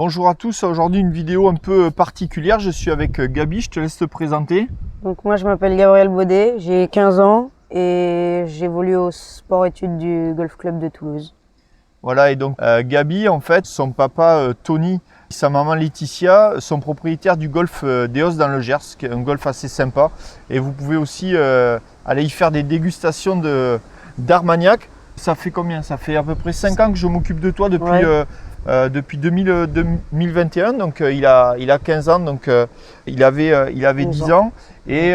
Bonjour à tous, aujourd'hui une vidéo un peu particulière, je suis avec Gabi, je te laisse te présenter. Donc moi je m'appelle Gabriel Baudet, j'ai 15 ans et j'évolue au sport-études du Golf Club de Toulouse. Voilà, et donc Gabi, en fait, son papa Tony, sa maman Laetitia sont propriétaires du golf d'Eos dans le Gers, qui est un golf assez sympa. Et vous pouvez aussi aller y faire des dégustations d'Armagnac. Ça fait combien? Ça fait à peu près 5 ans que je m'occupe de toi depuis 2021, donc il a 15 ans, donc il avait 10 ans. Et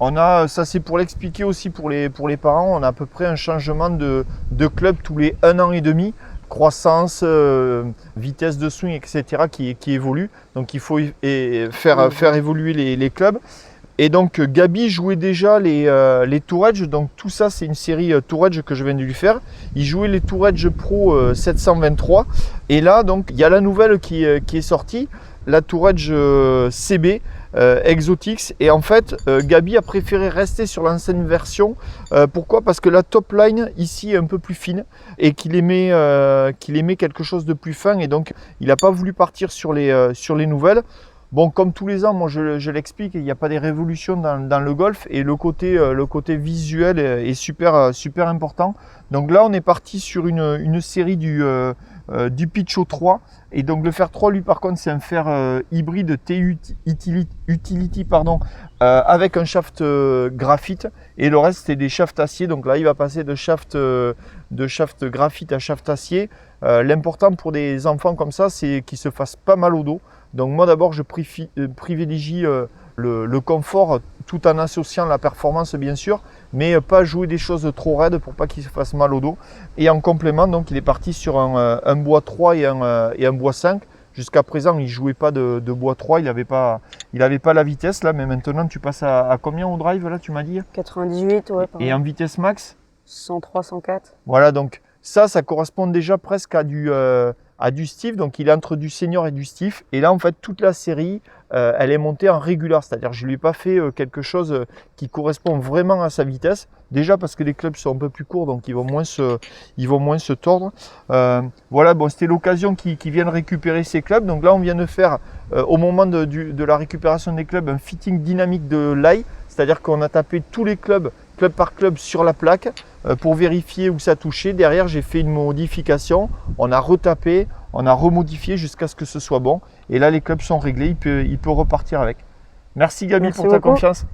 on a, ça c'est pour l'expliquer aussi pour les parents, on a à peu près un changement de club tous les 1 an et demi, croissance, vitesse de swing, etc. qui évolue. Donc il faut faire évoluer les clubs. Et donc Gabi jouait déjà les Tour Edge, donc tout ça c'est une série Tour Edge que je viens de lui faire. Il jouait les Tour Edge Pro 723 et là donc il y a la nouvelle qui est sortie, la Tour Edge CB Exotics, et en fait Gabi a préféré rester sur l'ancienne version. Pourquoi? Parce que la top line ici est un peu plus fine et qu'il aimait quelque chose de plus fin, et donc il n'a pas voulu partir sur les nouvelles. Bon, comme tous les ans, moi je l'explique, il n'y a pas des révolutions dans le golf, et le côté visuel est super important. Donc là, on est parti sur une série du Pitcho 3. Et donc le fer 3, lui par contre, c'est un fer hybride TU Utility, avec un shaft graphite, et le reste c'est des shafts acier. Donc là, il va passer de shaft graphite à shaft acier. L'important pour des enfants comme ça, c'est qu'ils se fassent pas mal au dos. Donc moi d'abord je privilégie le confort tout en associant la performance bien sûr, mais pas jouer des choses trop raides pour pas qu'il se fasse mal au dos. Et en complément, donc il est parti sur un bois 3 et un bois 5. Jusqu'à présent il ne jouait pas de bois 3, il n'avait pas la vitesse là, mais maintenant tu passes à combien au drive là, tu m'as dit? 98, ouais. Et en vitesse max? 103, 104. Voilà, donc ça correspond déjà presque à du stiff, donc il est entre du senior et du stiff. Et là en fait toute la série elle est montée en régular, c'est-à-dire je lui ai pas fait quelque chose qui correspond vraiment à sa vitesse, déjà parce que les clubs sont un peu plus courts, donc ils vont moins se tordre. Voilà, bon, c'était l'occasion qu'ils viennent récupérer ces clubs. Donc là on vient de faire au moment de la récupération des clubs un fitting dynamique de l'ail, c'est-à-dire qu'on a tapé tous les club par club sur la plaque pour vérifier où ça touchait. Derrière, j'ai fait une modification, on a retapé, on a remodifié jusqu'à ce que ce soit bon. Et là, les clubs sont réglés, il peut repartir avec. Merci Gabi pour ta confiance.